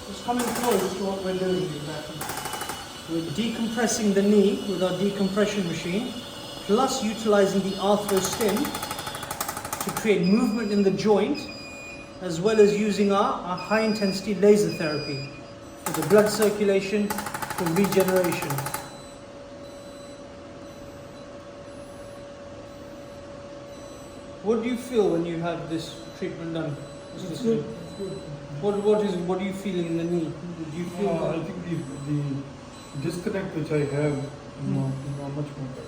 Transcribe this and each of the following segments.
Just coming close to what we're doing exactly. We're decompressing the knee with our decompression machine, plus utilizing the arthro stim to create movement in the joint, as well as using our high intensity laser therapy for the blood circulation, for regeneration. What do you feel when you have this treatment done? It's good. What are you feeling in the knee? Do you feel? I think the disconnect which I have is not much more better.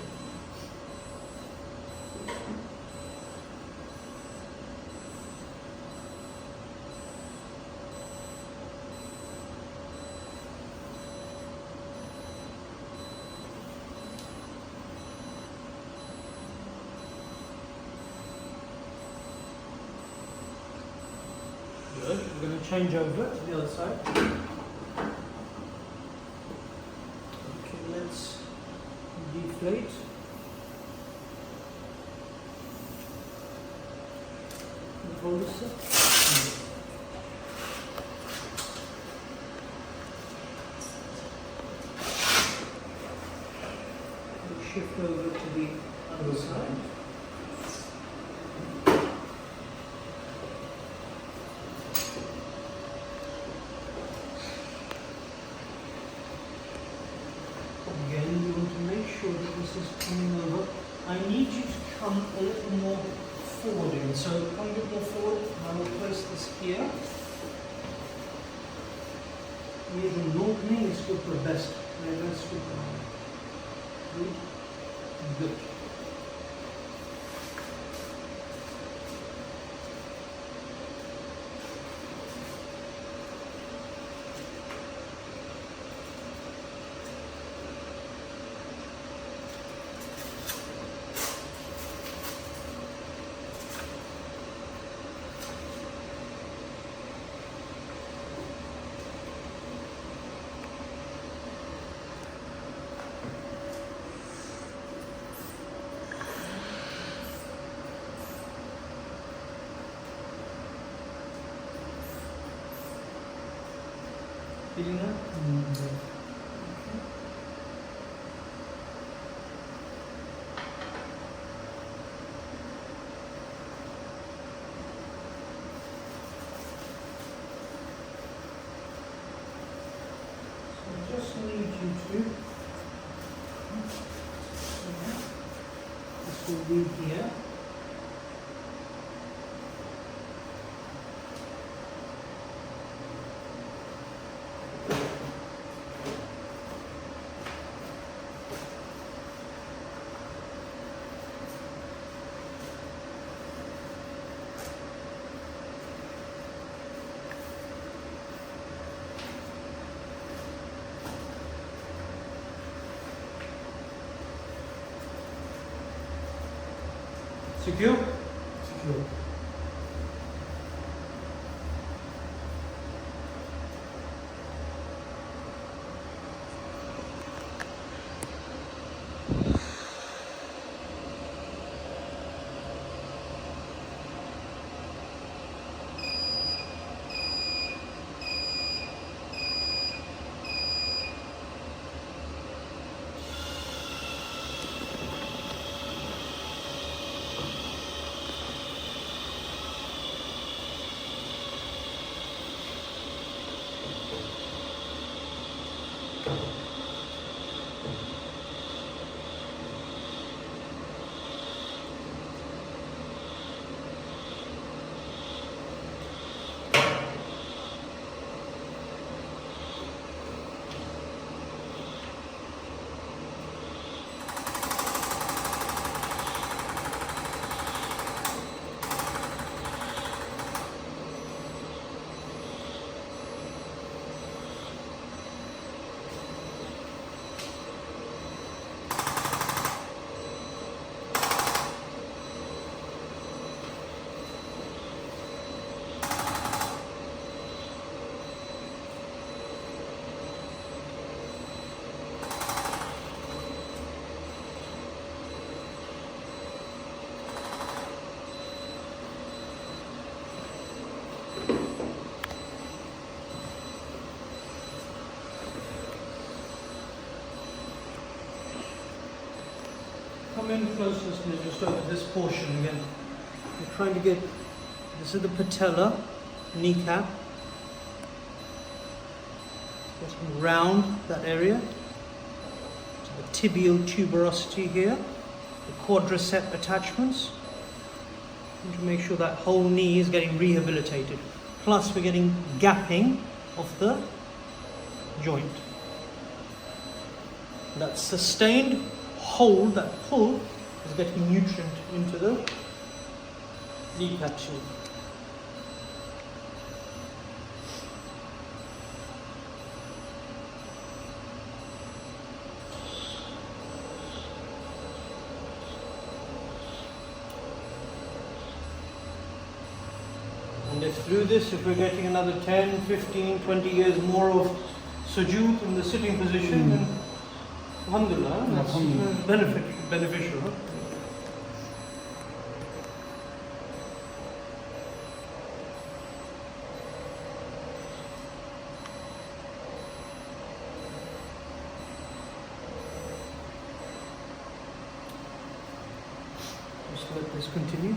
Good. We're going to change over to the other side. Okay, let's deflate. Hold this up. We'll shift over to the other side. Again, you want to make sure that this is coming over. I need you to come a little more forward in. So come a bit more forward. I will place this here. ये जो नोक नहीं इसके ऊपर best good good. Feeling that? So I just need you to, this will be here. Secure? Secure. come in closest and just over this portion again. We're trying to get, this is the patella, kneecap. Getting round that area. So the tibial tuberosity here. The quadricep attachments. And to make sure that whole knee is getting rehabilitated. Plus we're getting gapping of the joint. That sustained hold, that pull, is getting nutrient into the knee capsule. And if through this, if we're getting another 10, 15, 20 years more of sujood in the sitting position, then alhamdulillah, that's beneficial. Huh? Just let this continue.